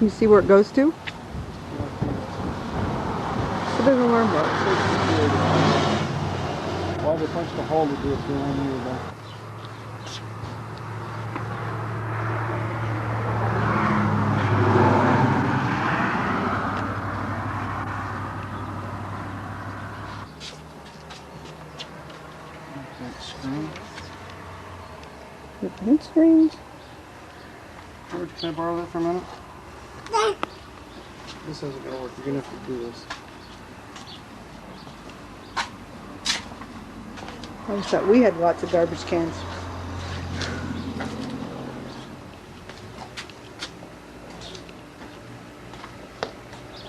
You see where it goes to? It doesn't alarm bell. Why they punched a hole to do it for 1 year though? The vent screens. George, can I borrow that for a minute? This isn't gonna work. You're gonna have to do this. I always thought we had lots of garbage cans.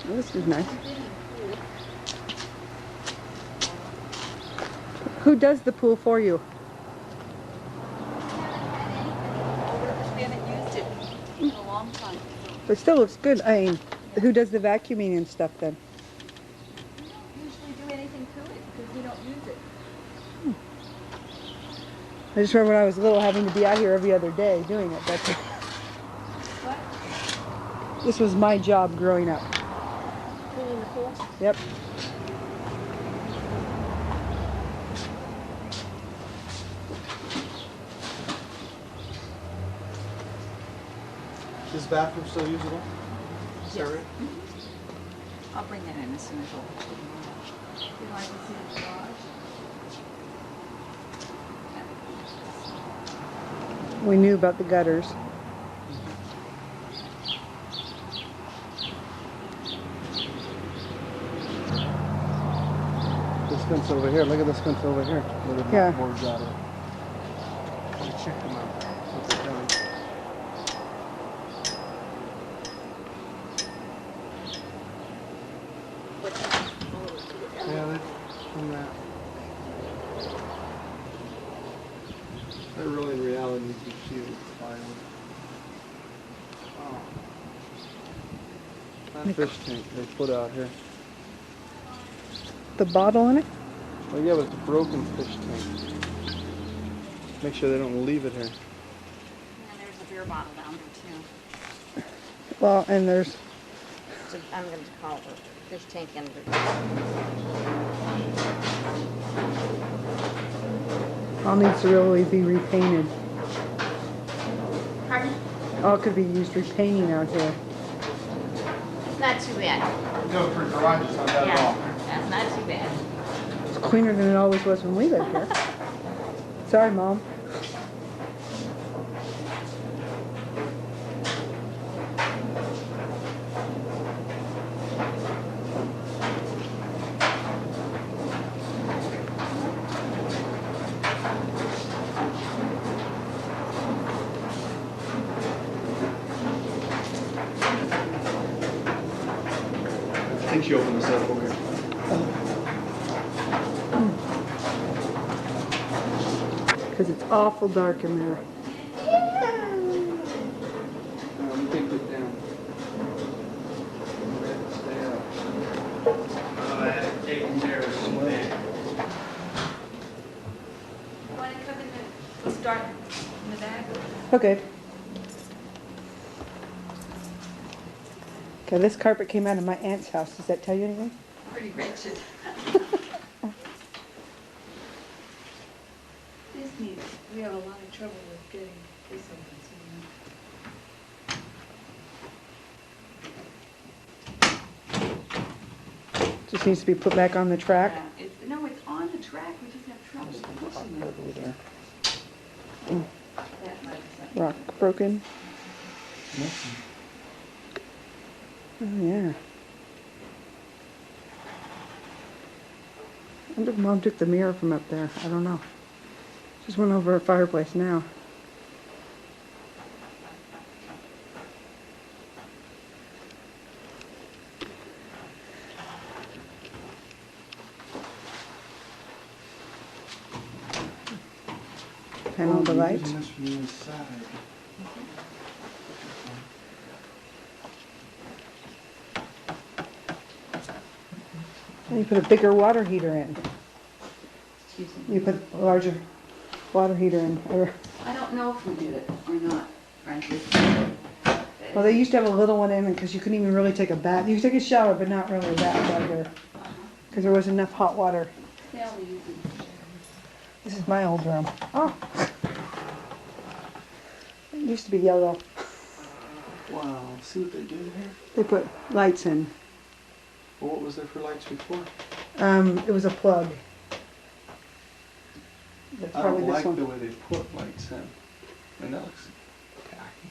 Well, this is nice. Who does the pool for you? We haven't used it in a long time. But it still looks good. I mean, who does the vacuuming and stuff then? We don't usually do anything to it because we don't use it. I just remember when I was little having to be out here every other day doing it. That's What? this was my job growing up. Cleaning the pool? Yep. Is this bathroom still usable? Is that right? I'll bring that in as soon as you'll like to see the garage. We knew about the gutters. This fence over here. Look at this fence over here. Where the Yeah. boards out of it. Check them out. What's it doing? Yeah, that's from that. That really in reality needs to be shielded with plywood. Oh. That fish tank they put out here. The bottle in it? Well, yeah, but it's a broken fish tank. Make sure they don't leave it here. And there's a beer bottle down there too. Well, and there's So I'm going to call it a fish tank under. all needs to really be repainted. Pardon? All could be used repainting out here. It's not too bad. No, for garage, it's not bad at all. That's not too bad. It's cleaner than it always was when we lived here. Sorry, Mom. I think she opened this up over here. Because it's awful dark in there. Let me take this down. Stay up. I had it taken care of somewhere. Want to come in we'll start in the back? Okay. Okay, this carpet came out of my aunt's house. Does that tell you anything? Pretty wretched. This needs, we have a lot of trouble with getting this open. Just needs to be put back on the track. Yeah, no, it's on the track, we just have trouble pushing it. Over there. That might be Rock broken. Oh, yeah. I wonder if Mom took the mirror from up there. I don't know. Just went over a fireplace now. Turn on the lights. Using this from the inside. And you put a bigger water heater in. Excuse me. You put a larger water heater in. Or I don't know if we did it or not, frankly. Well, they used to have a little one in it because you couldn't even really take a bath. You could take a shower, but not really a bath out here because there wasn't enough hot water. Yeah, we use it. This is my old room. Oh. It used to be yellow. Wow, see what they did here? They put lights in. Well, what was there for lights before? It was a plug. That's I probably don't this like one. the way they put lights in. I mean, that looks tacky.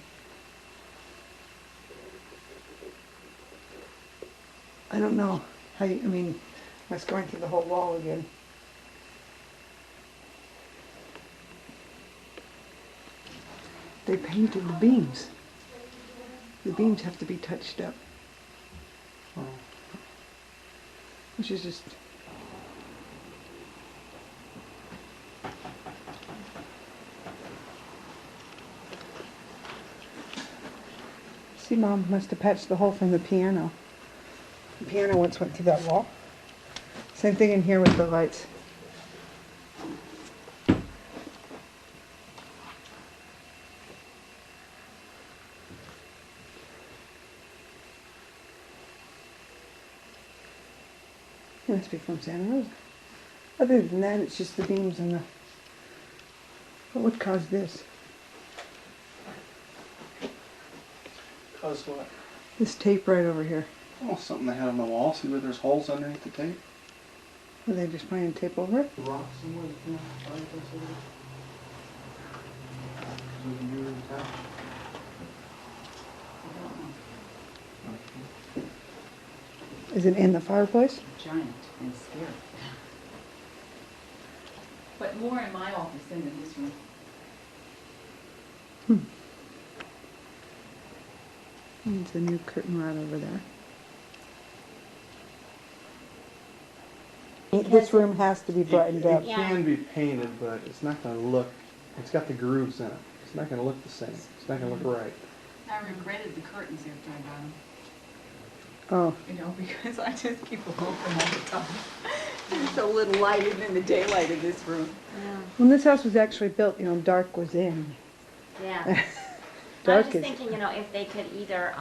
I don't know how you, I mean, that's going through the whole wall again. They painted the beams. The beams have to be touched up, Oh. which is just... See, Mom must have patched the hole from the piano. The piano once went through that wall. Same thing in here with the lights. It must be from Santa Rosa. Other than that, it's just the beams and the... What would cause this? Cause what? This tape right over here. Oh, something they had on the wall. See where there's holes underneath the tape? Are they just putting tape over it? Rocks somewhere. You know, fireplace over there. Was it you attached? Is it in the fireplace? Giant and scary. But more in my office than in this room. There's a new curtain rod over there. This room has to be brightened up. It can be painted, but it's not going to look. It's got the grooves in it. It's not going to look the same. It's not going to look right. I regretted the curtains after I got them. Oh, You know, because I just keep them open all the time. There's so little light even in the daylight in this room. when this house was actually built, you know, dark was in. Yeah. I was Dark just is... thinking, you know, if they could either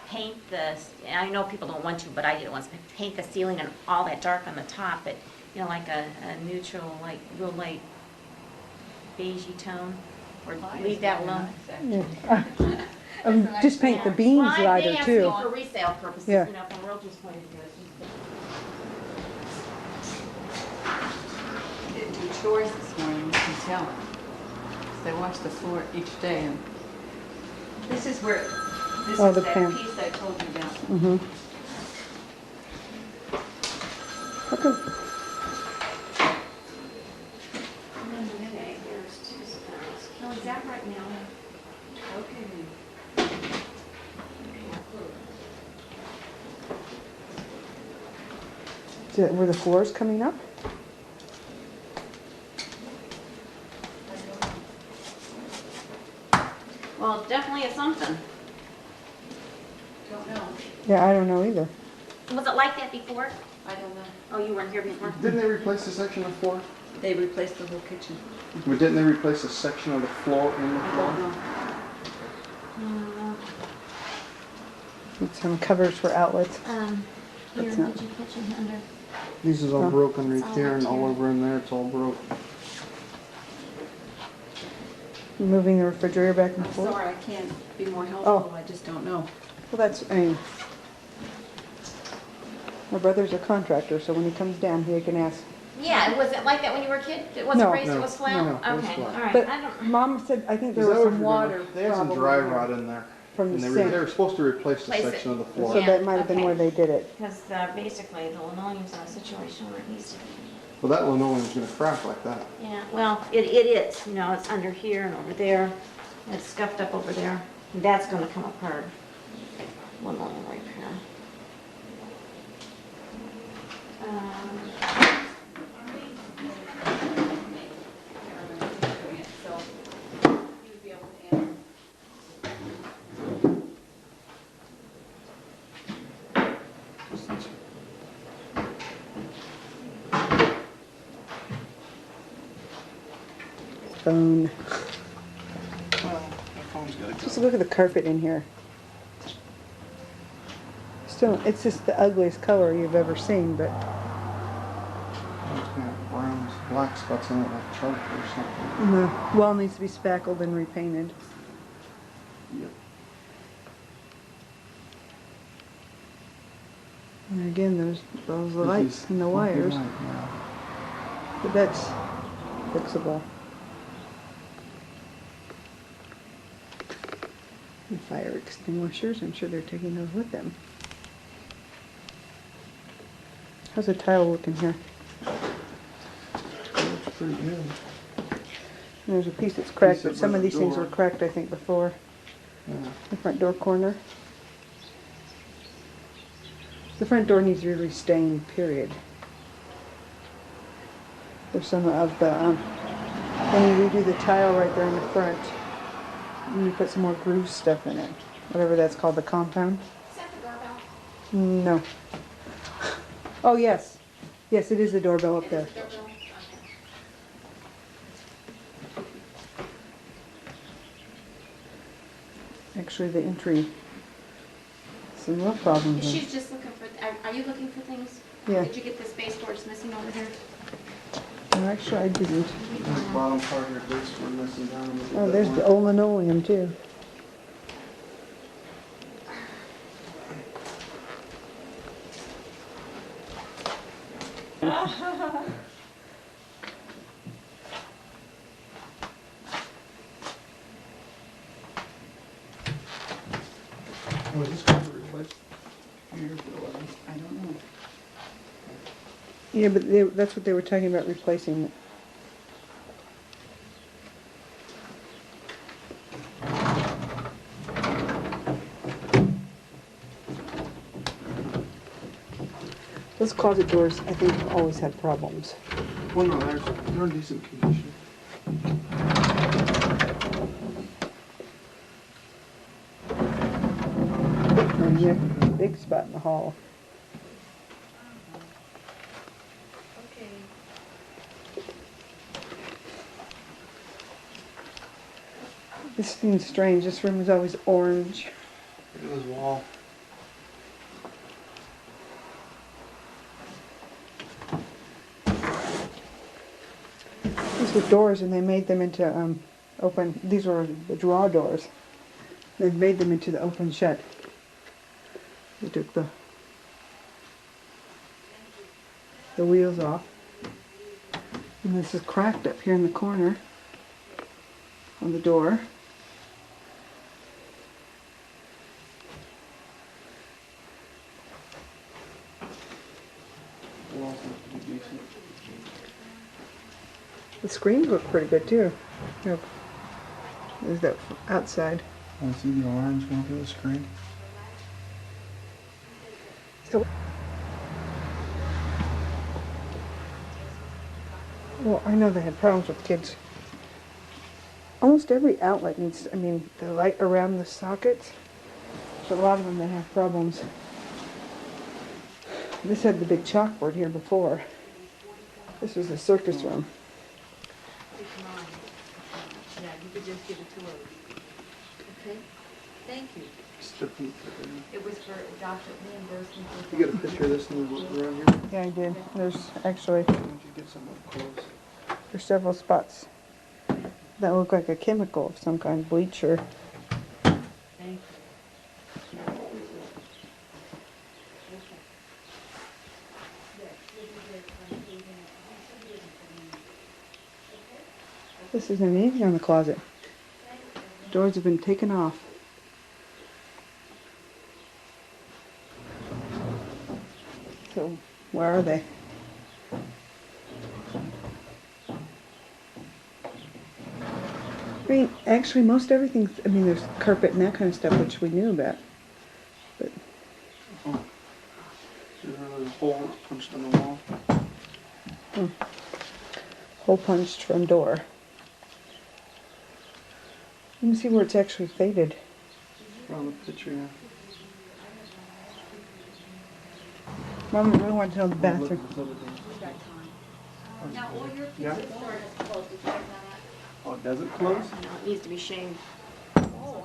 paint the, and I know people don't want to, but I did it once, but paint the ceiling and all that dark on the top, but, you know, like a neutral, like real light beigey tone, or leave that alone. Yeah. Just paint the Yeah. beams Well, lighter they asked too. me for resale purposes, Yeah. you know, from realtor's point of view. It's just Didn't do chores this morning, you can tell. 'Cause I wash the floor each day, and this is where, this Oh, is the that pan. piece I told you about. Mm-hmm. Okay. No, is that right now? Okay. Is it where the floor's coming up? Well, it definitely is something. Don't know. Yeah, I don't know either. Was it like that before? I don't know. Oh, you weren't here before? Didn't they replace a section of the floor? They replaced the whole kitchen. But didn't they replace a section of the floor in the I floor? don't know. Need some covers for outlets. Here, That's did not- you put your under? These is all Oh. broken It's right all there right and all here. over in there. It's all broke. Moving the refrigerator back and I'm forth. sorry, I can't be more helpful, Oh. I just don't know. Well, that's, I mean, my brother's a contractor, so when he comes down, he can ask. Yeah, was it like that when you were a kid? It wasn't No. raised, it No, was flat? no, no, it was Okay, all flat. right. But I don't, Mom said, I think there Is was that some what you're water doing? They had some problem dry in there rot in there. from And the they were sink. supposed to replace the Place it. section of the So floor. Yeah. that might have been okay. where they did it. because basically the linoleum's in a situation where it needs to be. Well, that linoleum's gonna crack like that. Yeah, well, it is, you know, it's under here and over there. It's scuffed up over there. That's gonna come apart. Linoleum repair. Phone. Well, my phone's got a Just look at the carpet in here. Still, it's just the ugliest color you've ever seen, but It's got browns, black spots on it like charcoal or something. and the wall needs to be spackled and repainted. Yep. And again, those lights and the wires, but that's fixable. And fire extinguishers, I'm sure they're taking those with them. How's the tile looking here? Looks pretty good. There's a piece that's cracked, Piece but some of over the these things were door. cracked, I think, before. Yeah. The front door corner. The front door needs to be restained, period. There's some of the, when you redo the tile right there in the front, and you put some more groove stuff in it. Whatever that's called, the compound. Is that the doorbell? No. Oh, yes. Yes, it is the doorbell up there. Doorbell? Okay. Actually, the entry, some real problems. She's just looking for, are you looking for things? Yeah. Did you get the space doors missing over here? No, actually, I didn't. The bottom part of your base we're missing down. Oh, there's the old linoleum, too. Oh, is this going to replace? Here's the one. I don't know. Yeah, but that's what they were talking about, replacing. Those closet doors, I think, have always had problems. Well, no, they're in decent condition. And yeah, big spot in the hall. Okay. This seems strange. This room is always orange. Look at this wall. These were doors, and they made them into open. These were the draw doors. They've made them into the open shut. They took the wheels off. And this is cracked up here in the corner on the door. The walls look pretty decent. The screens look pretty good too. Yep. There's that outside. I see the alarms going through the screen. So, well, I know they had problems with kids. Almost every outlet needs, I mean, the light around the sockets, but a lot of them they have problems. This had the big chalkboard here before. This was the circus room. It's mine. Yeah, you could just give it to her. Okay? Thank you. It was for Dr. reimbursement. You got a picture of this in the around here? Yeah, I did. There's actually, Why don't you get some up close? there's several spots that look like a chemical of some kind, bleach or. Thank you. This isn't anything on the closet. Doors have been taken off. So, where are they? I mean, actually, most everything's, I mean, there's carpet and that kind of stuff, which we knew about. But, Oh. There's a hole punched in the wall. hole punched from door. Let me see where it's actually faded. On the picture, yeah. Mom, I really want to know the Look bathroom. at this other thing. Now, all your Yeah. pieces of door is closed, did you guys know that? Oh, does it close? No, it needs to be shaved. Oh,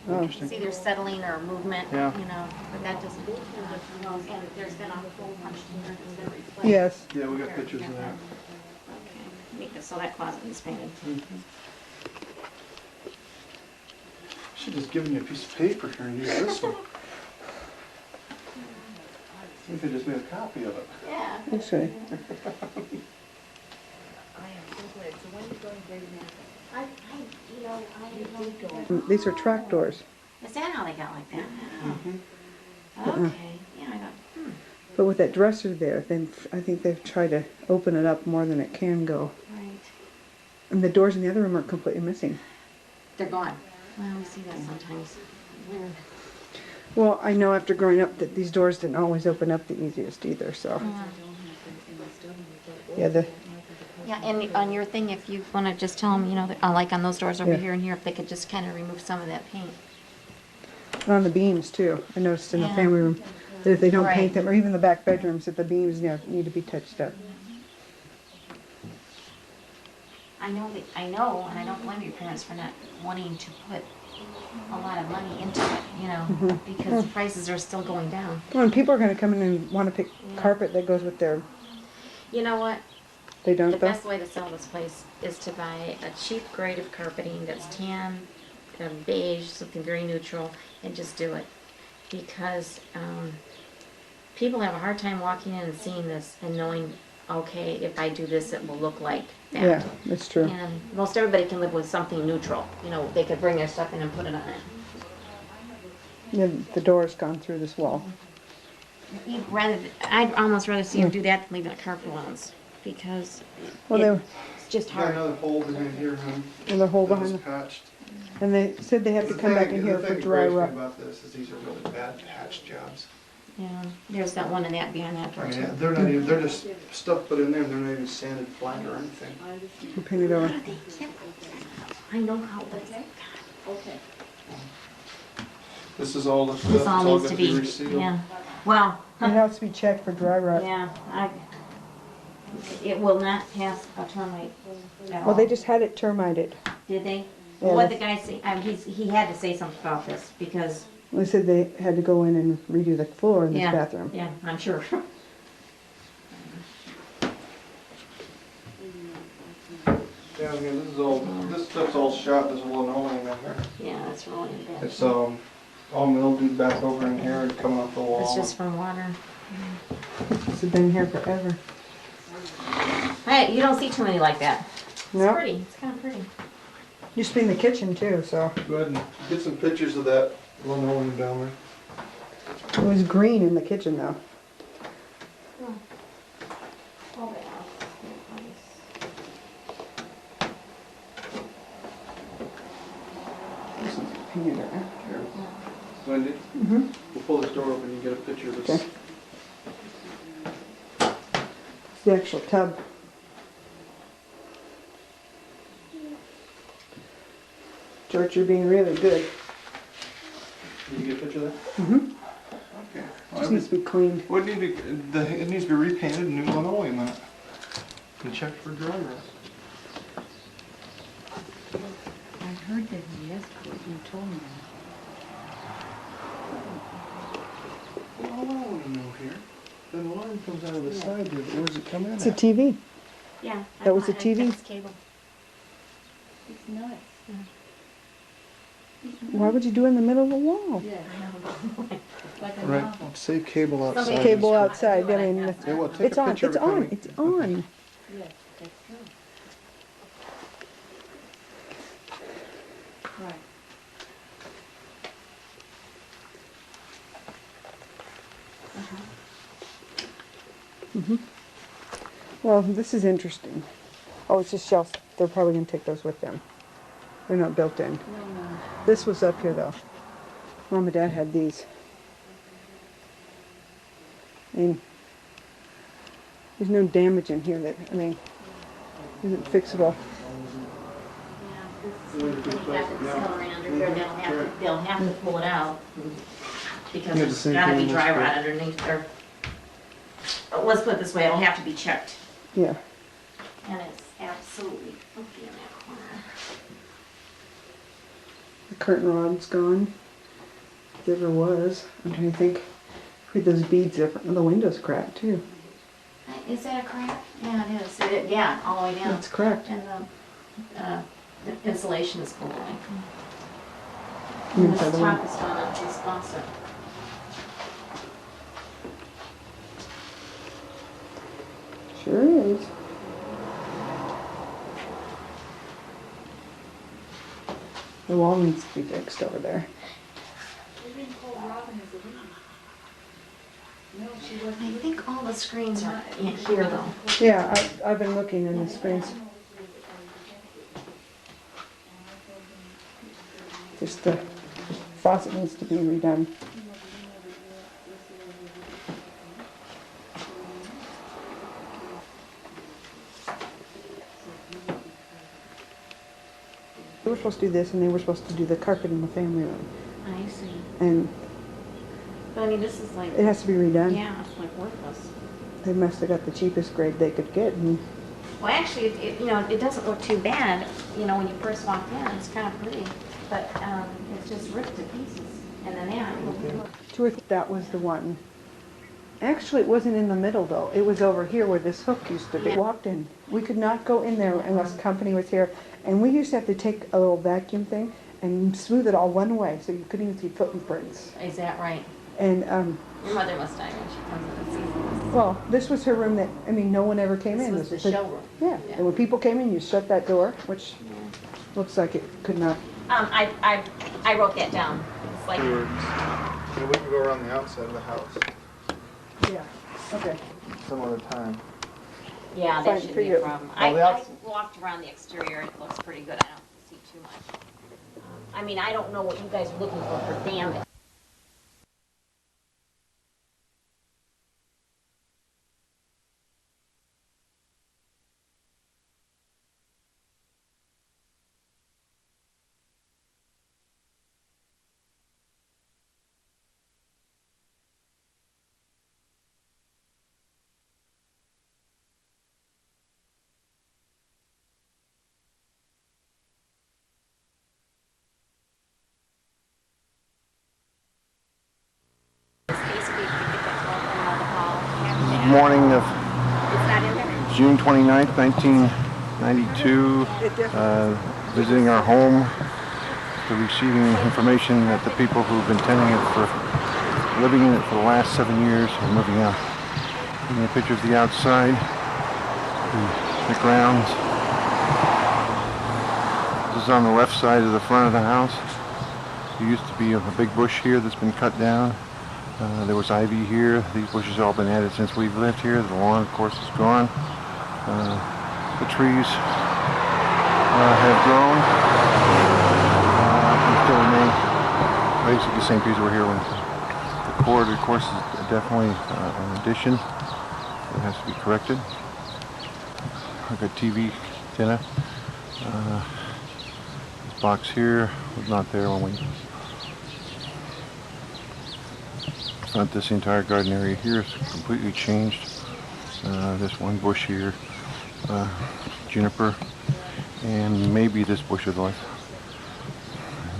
Oh. See, there's settling or movement, you Yeah. know, but that doesn't, and there's been a hole punched in there that's been replaced. Yes. Yeah, we got pictures of that. Okay, make this so that closet is painted. Should just given you a piece of paper here and use this one. We could just make a copy of it. Yeah. Let's see. I am so glad. So when are you going to Greater Manhattan? I don't know. These are trapdoors. Is that how they got like that? Uh-uh. Okay, yeah, I got, But with that dresser there, then I think they've tried to open it up more than it can go. right. And the doors in the other room are completely missing. They're gone. Well, we see that sometimes. Weird. Well, I know after growing up that these doors didn't always open up the easiest either, so. Yeah, Yeah, and on your thing, if you want to just tell them, you know, that, like on those doors over Yeah. here and here, if they could just kind of remove some of that paint. on the beams too. I noticed in the Yeah. family room that if they don't Right. paint them, or even the back bedrooms, that the beams need to be touched up. I know, and I don't blame your parents for not wanting to put a lot of money into it, you know, because prices are still going down. Well, and people are going to come in and want to pick carpet that goes with their. You know what? They don't The though. best way to sell this place is to buy a cheap grade of carpeting that's tan, beige, something very neutral, and just do it. Because people have a hard time walking in and seeing this and knowing, okay, if I do this, it will look like that. Yeah, that's true. And most everybody can live with something neutral. You know, they could bring their stuff in and put it on it. Yeah, the door's gone through this wall. I'd almost rather see them do that than leaving it carpet ones, because Well, they were, it's just Got hard. another hole behind here, huh? and the hole That was behind, patched. and they said they have to come back in here for dry rot. The thing about this is these are really bad patch jobs. Yeah, there's that one and that behind that I door mean, too. they're not even, they're just stuff put in there, they're not even sanded flat or anything. Who painted over? I know how, but Okay. This is all the stuff, this it's all all needs got to to be be, resealed. yeah. Well, It has to be checked for dry rot. yeah, it will not pass a termite at all. Well, they just had it termited. Did they? Yeah, What'd the that's- guy say? He had to say something about this because, They said they had to go in and redo the floor in this yeah, bathroom. yeah, I'm sure. Yeah, I mean, this is all, this stuff's all shot, there's a linoleum in there. Yeah, that's really bad. It's, all mildewed back over in here and coming off the wall. It's just from water. This has been here forever. Hey, you don't see too many like that. It's No. pretty. It's kind of pretty. Used to be in the kitchen too, so Go ahead and get some pictures of that linoleum down there. it was green in the kitchen though. Oh, yeah. This is painted. Here. Wendy, Mm-hmm. we'll pull this door open and get a picture of this. Okay. It's the actual tub. George, you're being really good. Did you get a picture of that? Mm-hmm. Okay. Just needs to be cleaned. Well, it needs to be repainted, new linoleum in it. And checked for dry rot. I heard that yesterday, you told me that. Well, I want to know here. The line comes out of the side here, but where's it come in It's a at? TV. Yeah. That was a I TV? it's cable. It's nuts. Why would you do it in the middle of the wall? Yeah, like a Right, novel. save cable outside. Somebody- Cable outside. I mean, Yeah, well, take it's a on. picture of It's it on. coming. It's on. Yes, that's true. Right. Well, this is interesting. Oh, it's just shelves. They're probably going to take those with them. They're not built in. No, no. This was up here though. Mom and Dad had these. I mean, there's no damage in here that, I mean, isn't fixable. They'll have to pull it out because Yeah, the it's same gotta thing be on this dry one. rot underneath there. Let's put it this way, it'll have to be checked. Yeah. And it's absolutely funky in that corner. The curtain rod's gone. If there ever was. I'm trying to think. Read those beads up. The window's cracked too. Is that a crack? Yeah, it is. Yeah, all the way down. It's cracked. And the insulation is blowing. And And inside this the top window. is gone up this faucet. Sure is. The wall needs to be fixed over there. I think all the screens are in here though. Yeah, I've been looking in the screens. Just the faucet needs to be redone. They were supposed to do this, and they were supposed to do the carpet in the family room. I see. And But I mean, this is like, it has to be redone. yeah, it's like worthless. They must have got the cheapest grade they could get. And Well, actually, it doesn't look too bad, when you first walk in, it's kind of pretty. But it's just ripped to pieces. And then, that was the one. Actually, it wasn't in the middle though. It was over here where this hook used to be. Yeah. Walked in. We could not go in there unless company was here. And we used to have to take a little vacuum thing and smooth it all one way so you couldn't even see footprints. is that right? And, Your mother must die when she comes in and sees this. well, this was her room that, no one ever came in. This was the showroom. Yeah. And when people came in, you shut that door, which looks like it could not. I wrote that down. It's like, We can go around the outside of the house Yeah. Okay. some other time. yeah, Fine that shouldn't for be you. a problem. Well, the I outs- walked around the exterior, it looks pretty good. I don't see too much. I don't know what you guys are looking for damage. Morning of It's not in there? June 29th, 1992, visiting our home, to receiving information that the people who've been living in it for the last 7 years are moving out. Taking a picture of the outside, the grounds. This is on the left side of the front of the house. There used to be a big bush here that's been cut down. There was ivy here. These bushes have all been added since we've lived here. The lawn, of course, is gone. The trees have grown. And still remain basically the same trees that were here when the cord, of course, is definitely an addition. It has to be corrected. Like a TV antenna. This box here was not there when we front. This entire garden area here is completely changed. This one bush here, juniper, and maybe this bush is left.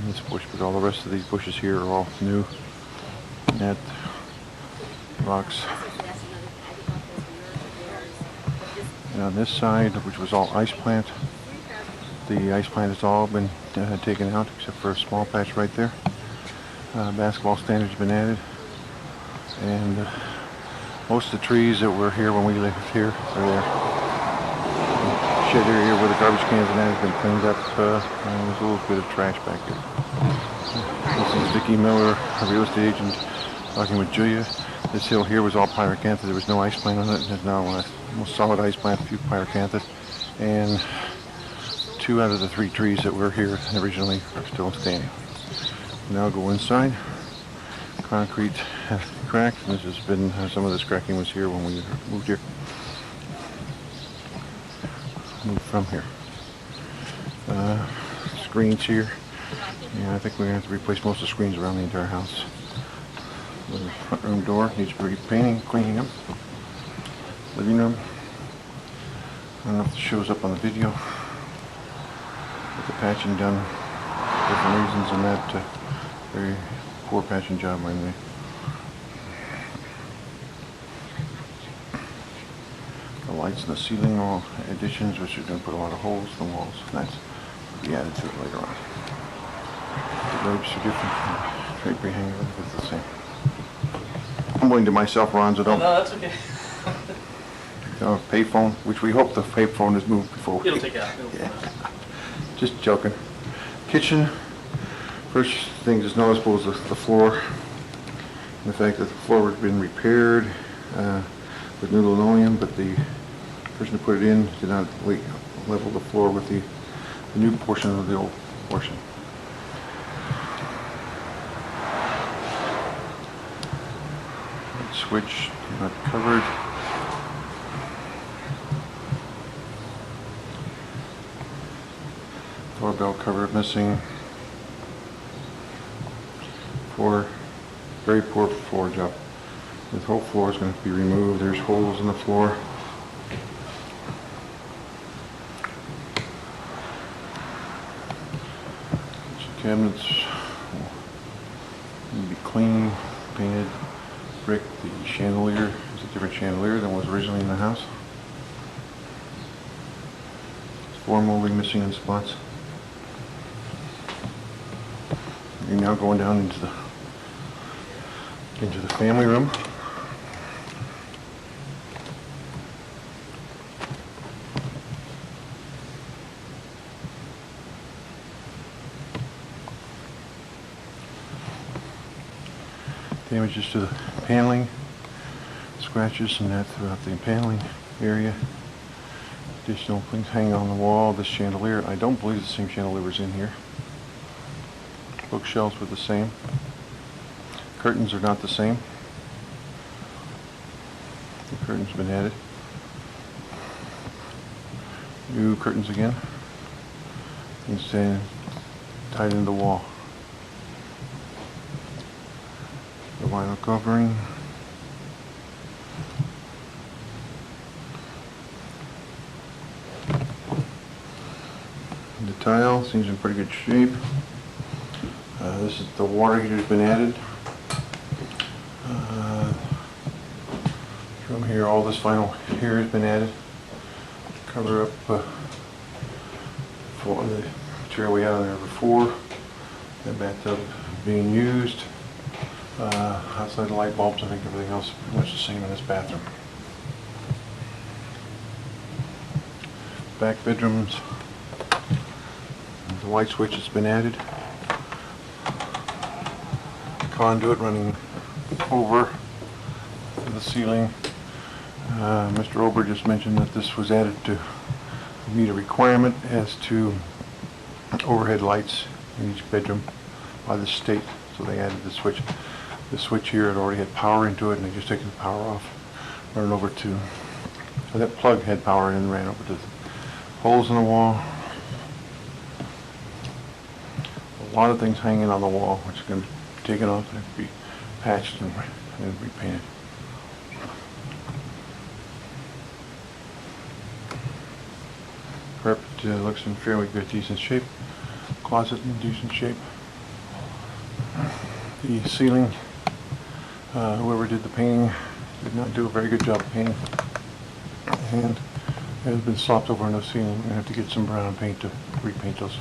And this bush, but all the rest of these bushes here are all new. Net rocks. And on this side, which was all ice plant, the ice plant has all been taken out except for a small patch right there. Basketball standards have been added. And most of the trees that were here when we lived here are there. The shed area where the garbage cans and that has been cleaned up. And there's a little bit of trash back here. This is Vicki Miller, a real estate agent, talking with Julia. This hill here was all pyracantha. There was no ice plant on it. There's now a almost solid ice plant, a few pyracanthas. And 2 out of the 3 trees that were here originally are still standing. Now go inside. Concrete has cracked, and this has been, some of this cracking was here when we moved here. Moved from here. Screens here. Yeah, I think we're going to have to replace most of the screens around the entire house. The front room door needs repainting, cleaning up. Living room. I don't know if it shows up on the video. With the patching done different reasons, and that very poor patching job by me. The lights in the ceiling wall additions, which are going to put a lot of holes in the walls, and that's will be added to it later on. The drapes are different. Drapery hanger is the same. I'm willing to myself, Ron, so don't. No, that's okay. Payphone, which we hope the payphone is moved before we... It'll take out. Yeah. Just joking. Kitchen. First thing that's noticeable is the floor. And the fact that the floor has been repaired with new linoleum, but the person who put it in did not level the floor with the new portion of the old portion. Switch not covered. Doorbell cover missing. Very poor floor job. The whole floor is going to be removed. There's holes in the floor. Cabinets need to be clean, painted. Brick. The chandelier is a different chandelier than was originally in the house. Floor molding missing in spots. You're now going down into the family room. Damages to the paneling, scratches and that throughout the paneling area. Additional things hanging on the wall. This chandelier, I don't believe the same chandelier was in here. Bookshelves were the same. Curtains are not the same. The curtains have been added. New curtains again. Instead, tied into the wall. The vinyl covering. The tile seems in pretty good shape. This is the water heater has been added. From here, all this vinyl here has been added to cover up for the material we had on there before. The bathtub being used. Outside the light bulbs, I think everything else is pretty much the same in this bathroom. Back bedrooms. The light switch has been added. Conduit running over the ceiling. Mr. Ober just mentioned that this was added to meet a requirement as to overhead lights in each bedroom by the state, so they added the switch. The switch here had already had power into it, and they just taken the power off, ran over to, so that plug had power and ran over to the holes in the wall. A lot of things hanging on the wall, which are going to be taken off and be patched and repainted. Carpet looks in fairly good, decent shape. Closet in decent shape. The ceiling, whoever did the painting did not do a very good job of painting, and it has been slopped over on the ceiling. We're going to have to get some brown paint to repaint those.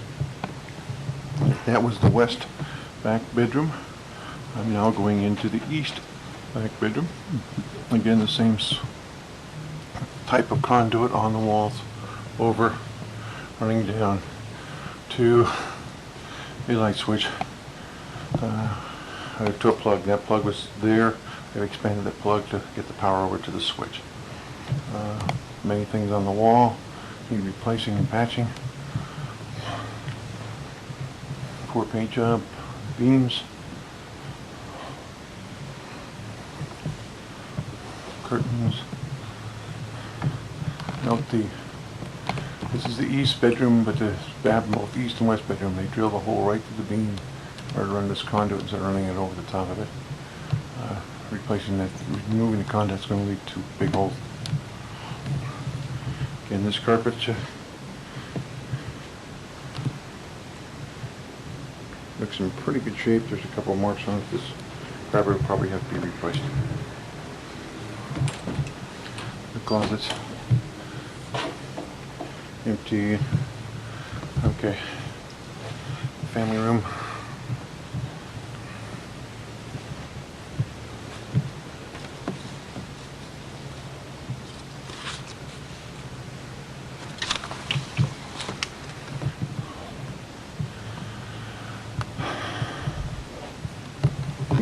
That was the west back bedroom. I'm now going into the east back bedroom. Again, the same type of conduit on the walls, over, running down to a light switch, to a plug. That plug was there. They've expanded that plug to get the power over to the switch. Many things on the wall need replacing and patching. Poor paint job, beams, curtains. Note this is the east bedroom, but the both east and west bedroom, they drilled a hole right through the beam or run this conduit instead of running it over the top of it. Replacing that, removing the conduit is going to lead to big holes. Again, this carpet Looks in pretty good shape. There's a couple of marks on it. This carpet will probably have to be replaced. The closet's empty. Okay. Family room.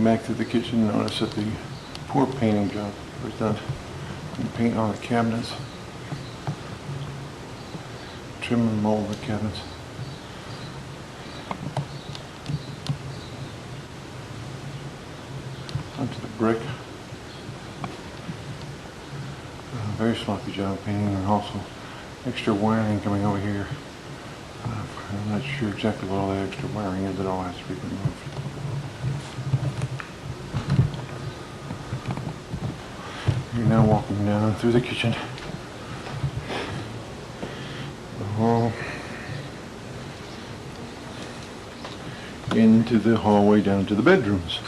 Back to the kitchen, notice that the poor painting job was done. And paint on the cabinets. Trim and mold the cabinets. Onto the brick. Very sloppy job painting, and also extra wiring coming over here. I'm not sure exactly what all that extra wiring is. It all has to be removed. You're now walking down through the kitchen. The hall. Into the hallway down to the bedrooms.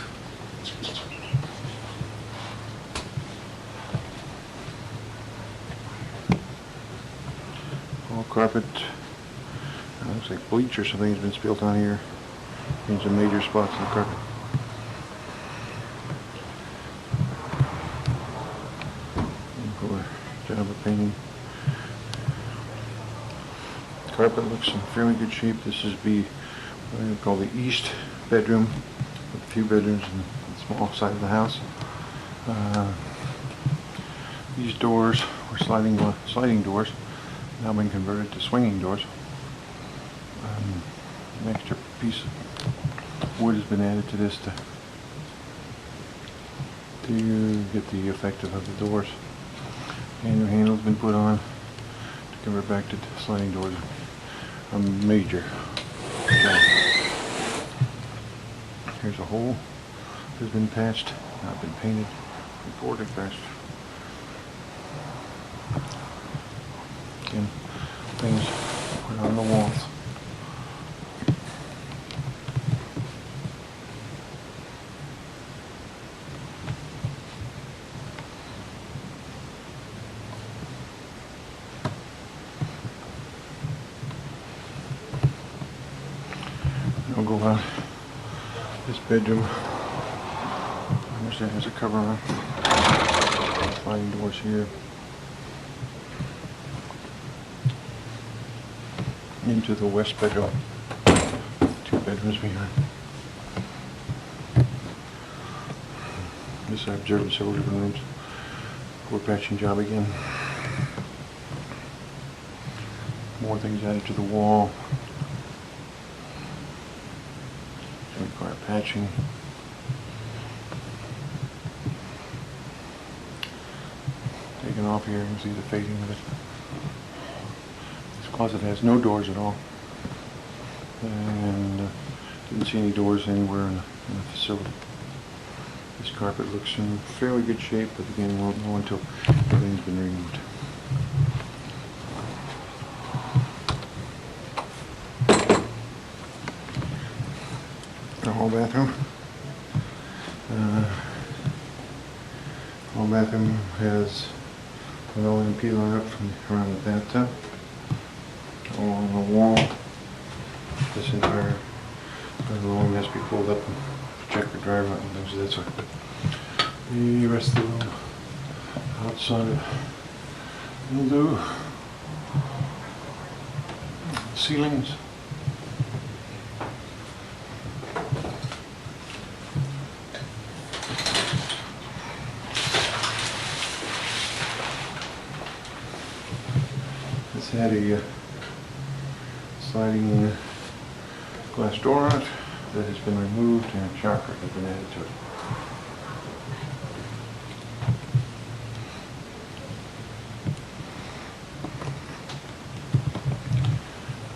All carpet. Looks like bleach or something has been spilled on here in some major spots in the carpet. Job of painting. Carpet looks in fairly good shape. This is what I call the east bedroom, with a few bedrooms on the small side of the house. These doors were sliding doors, now been converted to swinging doors. An extra piece of wood has been added to this to get the effect of the doors. A new handle's been put on to convert back to sliding doors. A major job. Here's a hole that's been patched, not been painted, before it patched. Again, things put on the walls. I'll go out this bedroom, which that has a cover on. Sliding doors here. Into the west bedroom. 2 bedrooms behind. This I observed in several different rooms. Core patching job again. More things added to the wall. Require patching. Taken off here, you can see the fading of it. This closet has no doors at all, and didn't see any doors anywhere in the facility. This carpet looks in fairly good shape, but again, won't know until everything's been removed. The hall bathroom. Hall bathroom has linoleum peeler up from around the bathtub. Along the wall, this entire linoleum has to be pulled up and check the dryer out and things of that sort. The rest of the room outside will do. Ceilings. This had a sliding glass door on it that has been removed, and a shower has been added to it.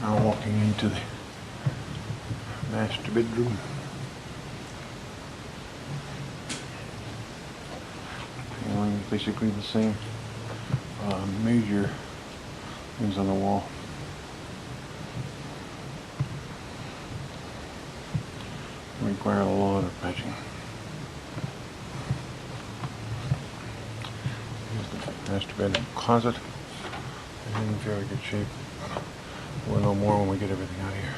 Now walking into the master bedroom. Paneling is basically the same. Major things on the wall. require a lot of patching. Here's the master bedroom closet. In very good shape. We'll know more when we get everything out of here.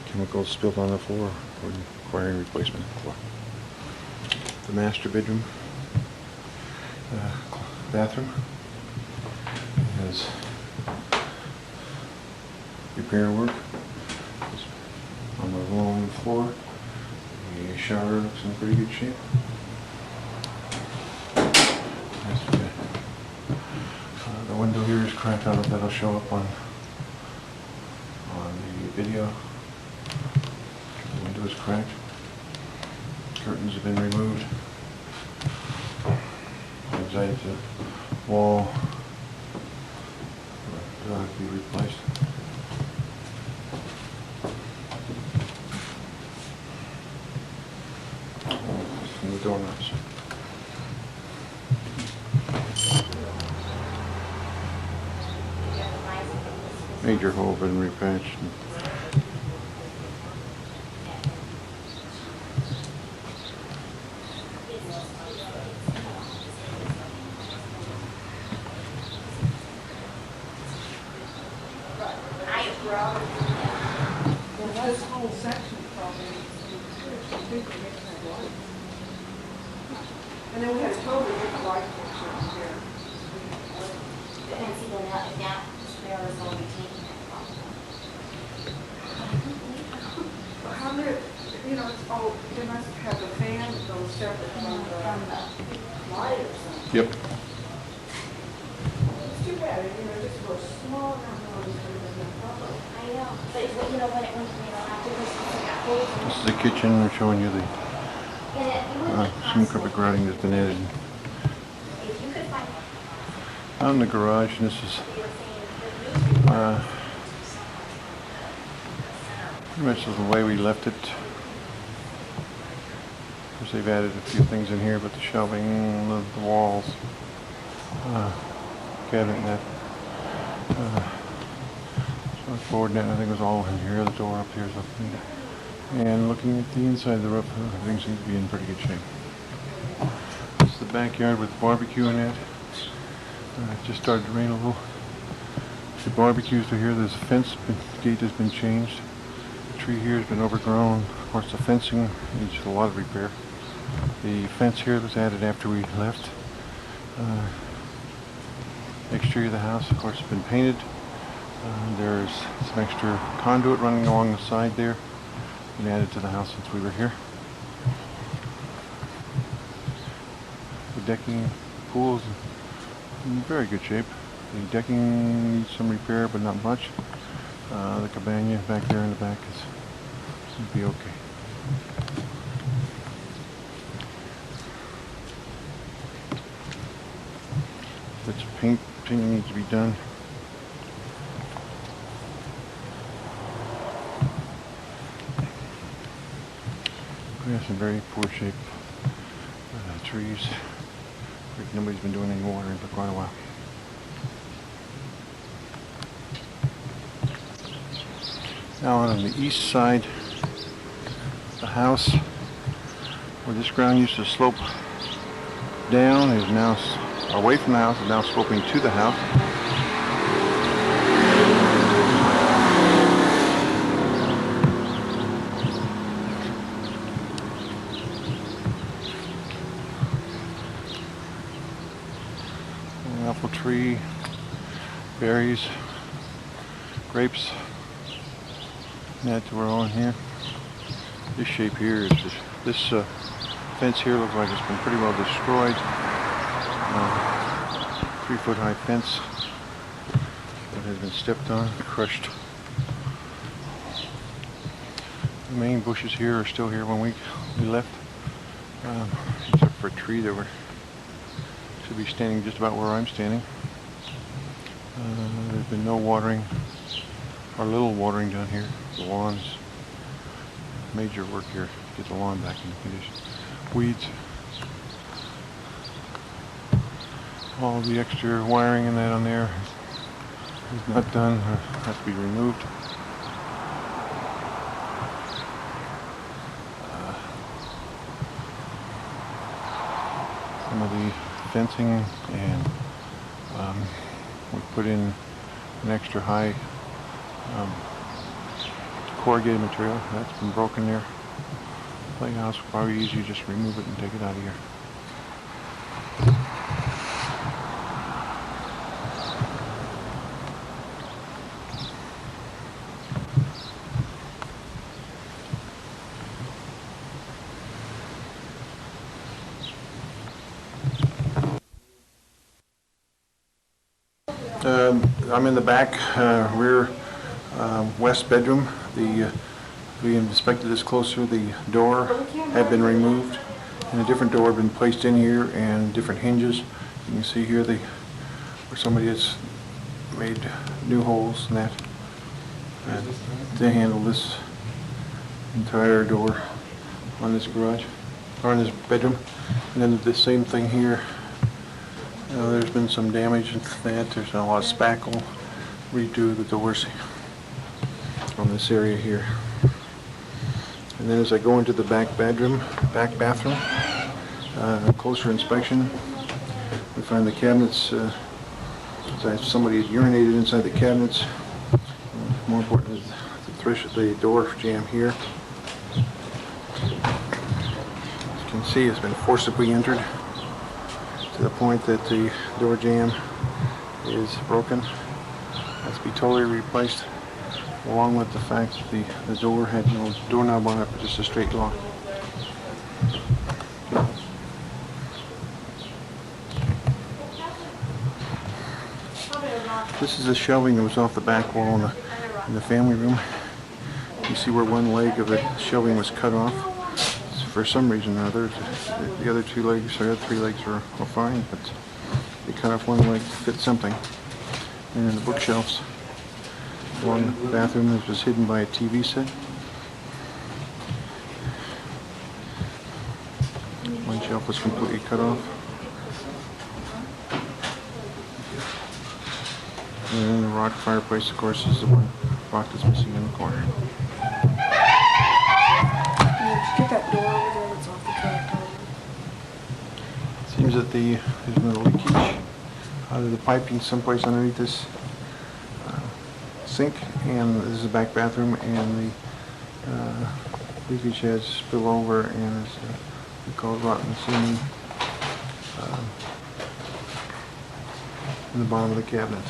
Chemicals spilled on the floor, requiring replacement floor. The master bedroom, bathroom has repair work on the linoleum floor. The shower looks in pretty good shape. The window here is cracked. I don't know if that'll show up on the video. The window is cracked. Curtains have been removed. Inside the wall will have to be replaced. And the doorknobs. Major hole been repatched. Well, this whole section probably and then we had a totally different light picture here. And see that spare is only taking it But how did, you know, it's, oh, they must have a fan that goes separate from the light or something. Yep. It's too bad, you know, just for a small amount of money, no problem. I know, but you know, when it went, you know, after this, This is the kitchen. We're showing you the some carpet grouting that's been added. if you could find Out in the garage, and this is pretty much the way we left it. Of course, they've added a few things in here, but the shelving, the walls, cabinet net, board net, I think was all in here. The door up here is up there. And looking at the inside of the roof, everything seems to be in pretty good shape. This is the backyard with the barbecue in it. It just started to rain a little. The barbecues are here. There's a fence, gate has been changed. The tree here has been overgrown. Of course, the fencing needs a lot of repair. The fence here was added after we left. The exterior of the house, of course, has been painted. There's some extra conduit running along the side there. Been added to the house since we were here. The decking, pools, in very good shape. The decking needs some repair, but not much. The cabana back there in the back seems to be okay. Bits of painting needs to be done. Grass in very poor shape. Trees. Nobody's been doing any watering for quite a while. Now on the east side, the house where this ground used to slope down is now away from the house, is now sloping to the house. An apple tree, berries, grapes. That we're on here. This shape here is just, this fence here looks like it's been pretty well destroyed. 3-foot high fence that has been stepped on, crushed. The main bushes here are still here when we left, except for a tree that should be standing just about where I'm standing. There's been no watering, or little watering down here. The lawns, major work here to get the lawn back into condition. Weeds, all the extra wiring and that on there is not done, has to be removed. some of the fencing, and we put in an extra high corrugated material that's been broken there. Playhouse, probably easier just remove it and take it out of here. I'm in the back rear west bedroom. We inspected this closer. The door had been removed and a different door had been placed in here, and different hinges. You can see here where somebody has made new holes and that to handle this entire door on this garage, or in this bedroom. And then the same thing here. There's been some damage and that. There's a lot of spackle. Redo the doors on this area here. And then as I go into the back bathroom, closer inspection, we find the cabinets. Somebody had urinated inside the cabinets. More important is the door jamb here. As you can see, it's been forcibly entered to the point that the door jamb is broken. Has to be totally replaced, along with the fact that the door had no doorknob on it, but just a straight lock. This is the shelving that was off the back wall in the family room. You see where one leg of the shelving was cut off. For some reason or other, the other two legs, or the other three legs are fine, but they cut off one leg to fit something. And then the bookshelves along the bathroom, this was hidden by a TV set. One shelf was completely cut off. And then the rock fireplace, of course, is the one rock that's missing in the corner. Get that door over there that's off the track. Seems that there's been a leakage out of the piping someplace underneath this sink, and this is the back bathroom, and the leakage has spilled over and is we call it rotten ceiling in the bottom of the cabinet.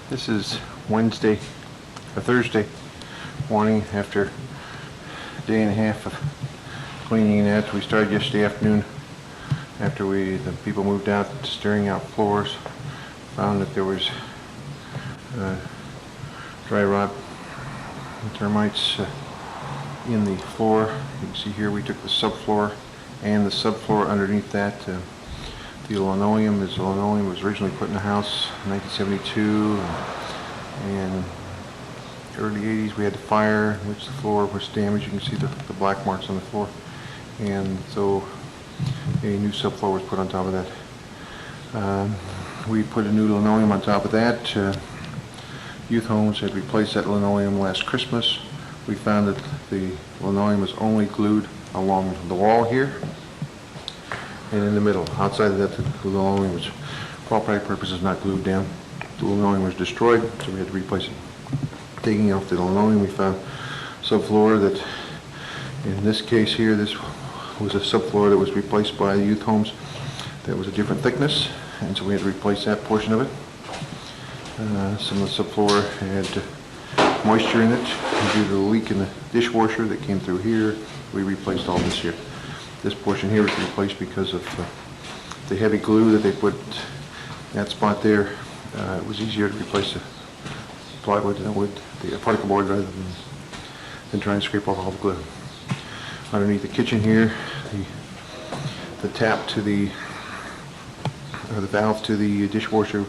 This is Thursday morning after a day and a half of cleaning and that. We started yesterday afternoon after the people moved out, stirring out floors. Found that there was dry rot and termites in the floor. You can see here we took the subfloor and the subfloor underneath that. The linoleum was originally put in the house in 1972, and early 80s we had the fire in which the floor was damaged. You can see the black marks on the floor, and so a new subfloor was put on top of that. We put a new linoleum on top of that. Youth Homes had replaced that linoleum last Christmas. We found that the linoleum was only glued along the wall here and in the middle. Outside of that, the linoleum was, for all practical purposes, not glued down. The linoleum was destroyed, so we had to replace it. Taking off the linoleum, we found subfloor that, in this case here, this was a subfloor that was replaced by the Youth Homes that was a different thickness, and so we had to replace that portion of it. Some of the subfloor had moisture in it due to the leak in the dishwasher that came through here. We replaced all this here. This portion here was replaced because of the heavy glue that they put in that spot there. It was easier to replace the plywood than the particle board rather than try and scrape off all the glue. Underneath the kitchen here, the tap to the valve to the dishwasher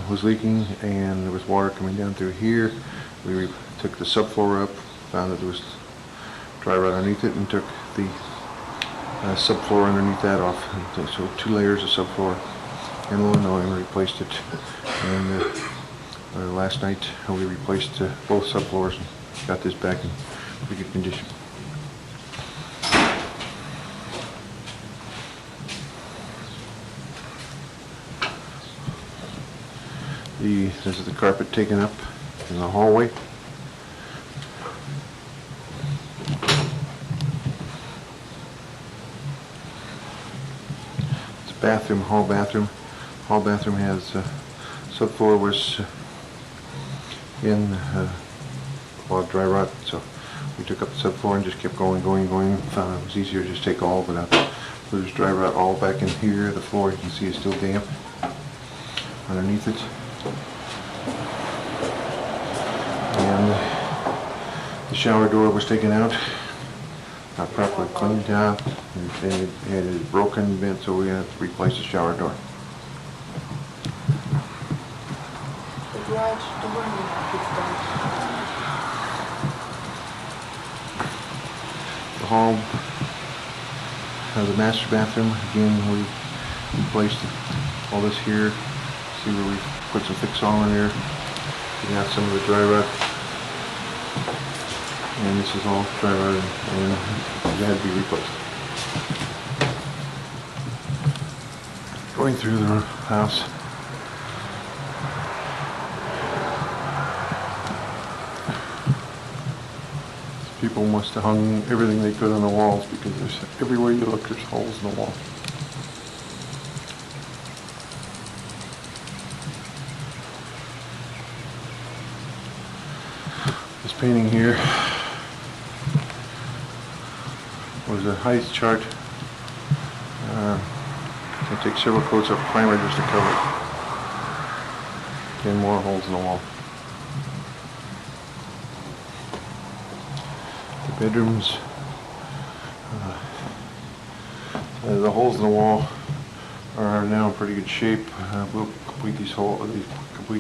was leaking, and there was water coming down through here. We took the subfloor up, found that there was dry rot underneath it, and took the subfloor underneath that off. So 2 layers of subfloor and linoleum, replaced it. And last night we replaced both subfloors and got this back in pretty good condition. This is the carpet taken up in the hallway. It's a bathroom, hall bathroom. Hall bathroom has subfloor was in a lot of dry rot, so we took up the subfloor and just kept going. Found it was easier to just take all of it out. So there's dry rot all back in here. The floor, you can see, is still damp underneath it. And the shower door was taken out, not properly cleaned out, and it had a broken vent, so we had to replace the shower door. The garage door gets done. The hall, the master bathroom, again, we replaced all this here. See where we put some fix-all in there, getting out some of the dry rot. And this is all dry rot and it had to be replaced. Going through the house. People must have hung everything they could on the walls because there's everywhere you look there's holes in the wall. This painting here was a height chart. It takes several coats of primer just to cover it. 10 more holes in the wall. The bedrooms, the holes in the wall are now in pretty good shape. We'll complete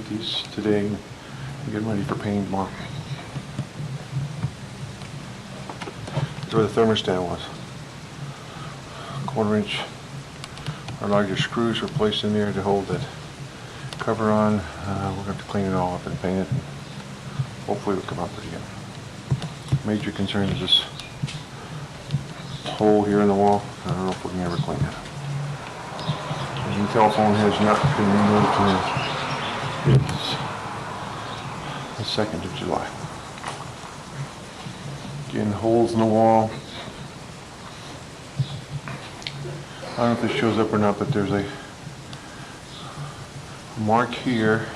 these today and get ready for painting tomorrow. That's where the thermostat was. 1/4 inch or larger screws were placed in there to hold that cover on. We're going to have to clean it all up and paint it, and hopefully it'll come out pretty good. Major concern is this hole here in the wall. I don't know if we can ever clean it. The telephone has not been removed since the 2nd of July. Again, holes in the wall. I don't know if this shows up or not, but there's a mark here,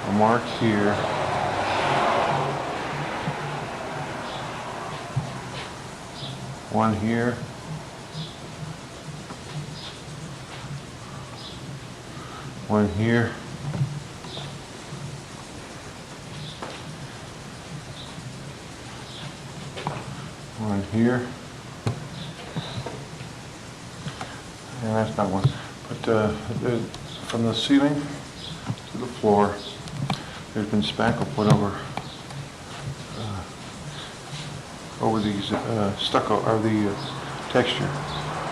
a mark here, one here, one here, one here, and that's not one. But from the ceiling to the floor, there's been spackle put over these stucco, or the texture.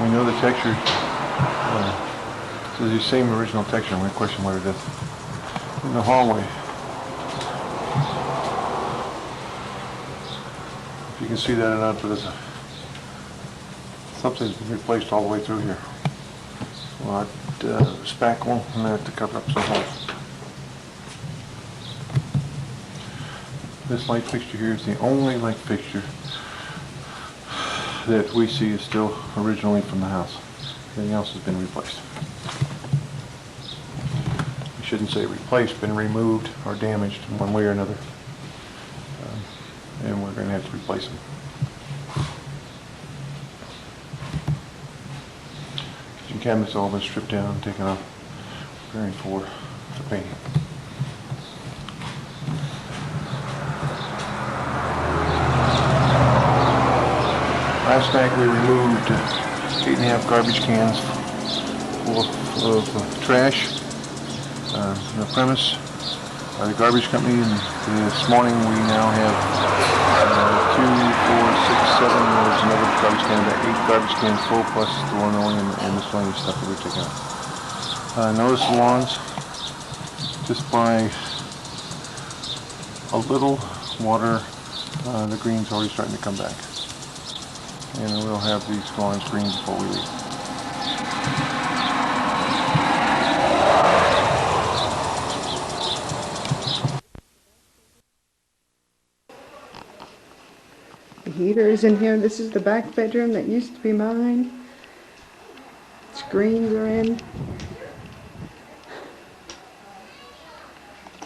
We know the texture is the same original texture. I'm going to question what it is. In the hallway, if you can see that or not, but something's been replaced all the way through here. So spackle, and I have to cover up some holes. This light fixture here is the only light fixture that we see is still originally from the house. Everything else has been replaced. I shouldn't say replaced, been removed or damaged in one way or another. And we're going to have to replace them. Kitchen cabinets all been stripped down and taken off, preparing for painting. Last night we removed 8.5 garbage cans full of trash on the premise by the garbage company, and this morning we now have 2, 4, 6, 7, there's another garbage can, about 8 garbage cans full, plus the linoleum and miscellaneous stuff that we're taking out. Notice the lawns, just by a little water, the green's already starting to come back. And we'll have these lawns green before we leave. heater is in here. This is the back bedroom that used to be mine. Screens are in.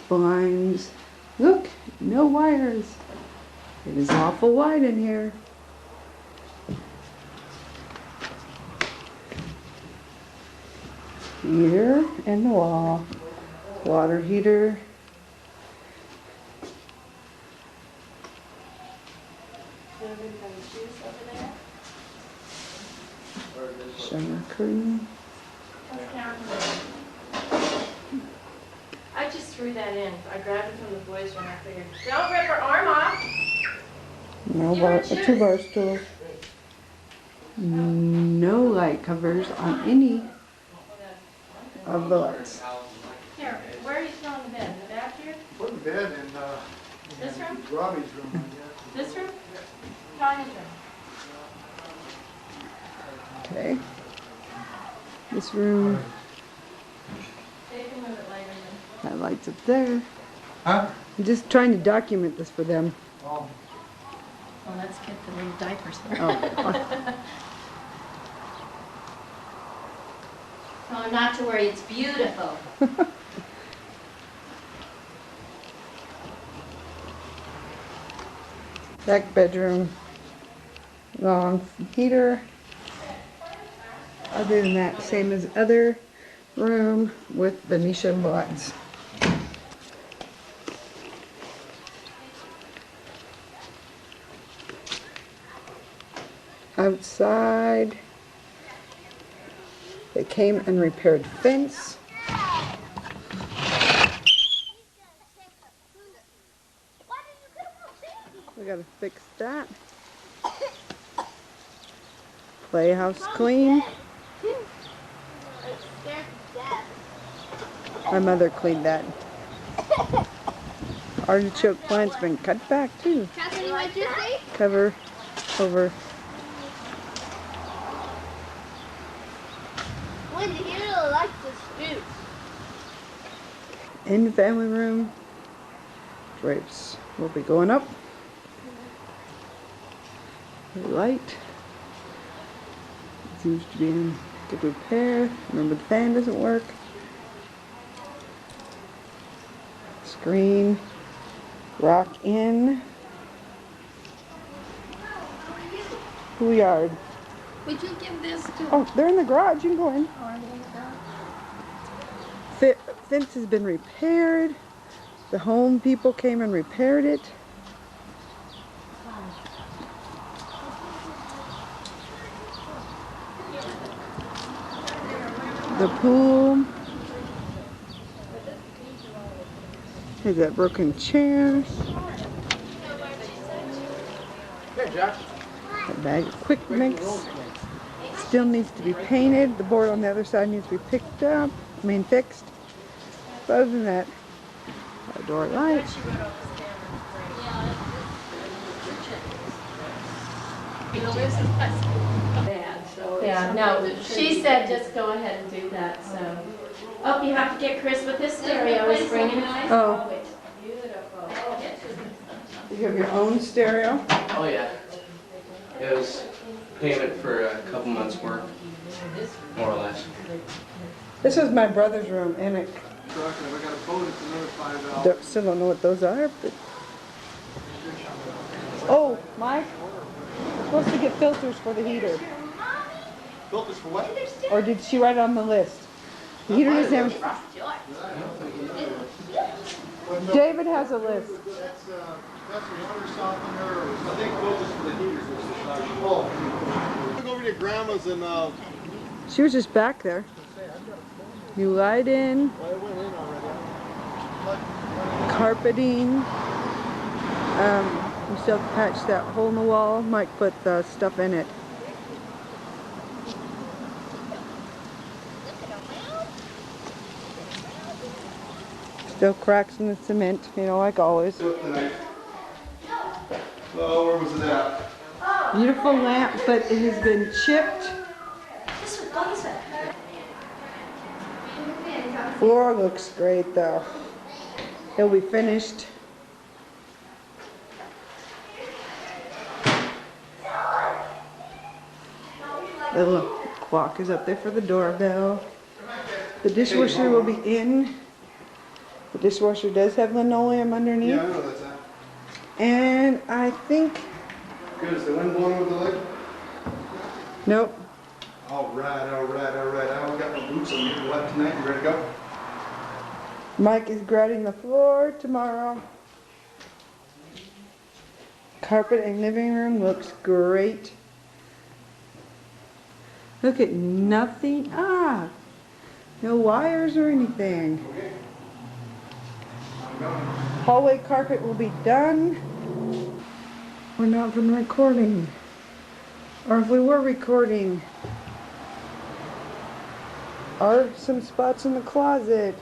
Blinds. Look, no wires. It is awful wide in here. Heater and the wall. Water heater. Shower curtain. I just threw that in. I grabbed it from the boys' room. I figured, don't rip her arm off. No bar, a 2-bar stool. No light covers on any of the lights. Here, where are you throwing the bed? In the back here? Put the bed in This room? Robbie's room, I guess. This room? Tanya's room. Okay. This room, They can move it later then. that light's up there. Huh? I'm just trying to document this for them. Oh, Well, let's get the little diapers. Oh. Oh, not to worry, it's beautiful. Back bedroom, long heater. Other than that, same as other room with Venetian blinds. Outside, they came and repaired fence. We gotta fix that. Playhouse clean. My mother cleaned that. Artichoke plant's been cut back too. Catherine, what'd you say? Cover over. Wendy, you really like the spooks. In the family room, drapes will be going up. The light seems to be in good repair. Remember, the fan doesn't work. Screen, rock in. Schoolyard. Would you give this to Oh, they're in the garage. You can go in. Fence has been repaired. The home people came and repaired it. The pool has that broken chair. hey, Josh. A bag of quick mix. Still needs to be painted. The board on the other side needs to be fixed. But other than that, outdoor light. Yeah, no, she said just go ahead and do that, so. Oh, you have to get Chris with this stereo, is bringing it. Oh. It's beautiful. You have your own stereo. Oh, yeah. It was payment for a couple months' work, more or less. This is my brother's room, and I Truck, and if I got a boat, it's another $5. still don't know what those are. But... Oh, Mike, we're supposed to get filters for the heater. Filters for what? Or did she write it on the list? The heater doesn't have... David has a list. That's a water softener, I think filters for the heaters. Oh. Look over to your grandma's and, She was just back there. New light in. well, it went in already. Carpeting. We still have to patch that hole in the wall. Mike put the stuff in it. Still cracks in the cement, you know, like always. Oh, where was it at? Beautiful lamp, but it has been chipped. Floor looks great though. It'll be finished. The little clock is up there for the doorbell. The dishwasher will be in. The dishwasher does have linoleum underneath. Yeah, I know that's that. And I think, Good, is the wind blowing with the leg? nope, All right, all right, all right. I got my boots on. You what tonight? You ready to go? Mike is grouting the floor tomorrow. Carpet in living room looks great. Look at nothing. No wires or anything. Hallway carpet will be done. We're not been recording. Or if we were recording, are some spots in the closet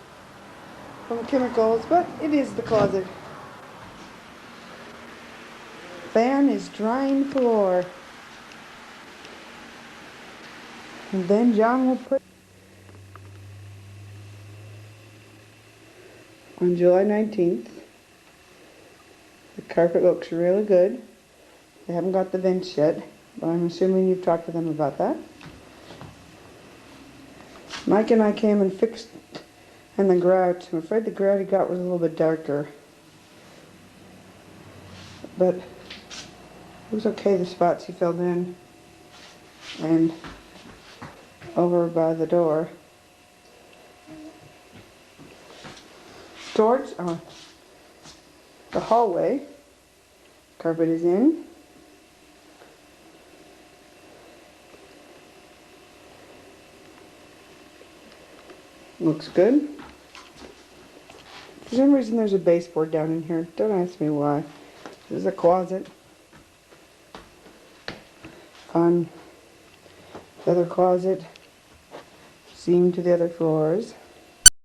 from chemicals, but it is the closet. Fan is drying floor. And then John will put on July 19th. The carpet looks really good. They haven't got the vents yet, but I'm assuming you've talked to them about that. Mike and I came and fixed and the grout. I'm afraid the grout he got was a little bit darker. But it was okay, the spots he filled in. And over by the door. Towards the hallway, carpet is in. Looks good. For some reason there's a baseboard down in here. Don't ask me why. This is a closet. On the other closet, seam to the other floors.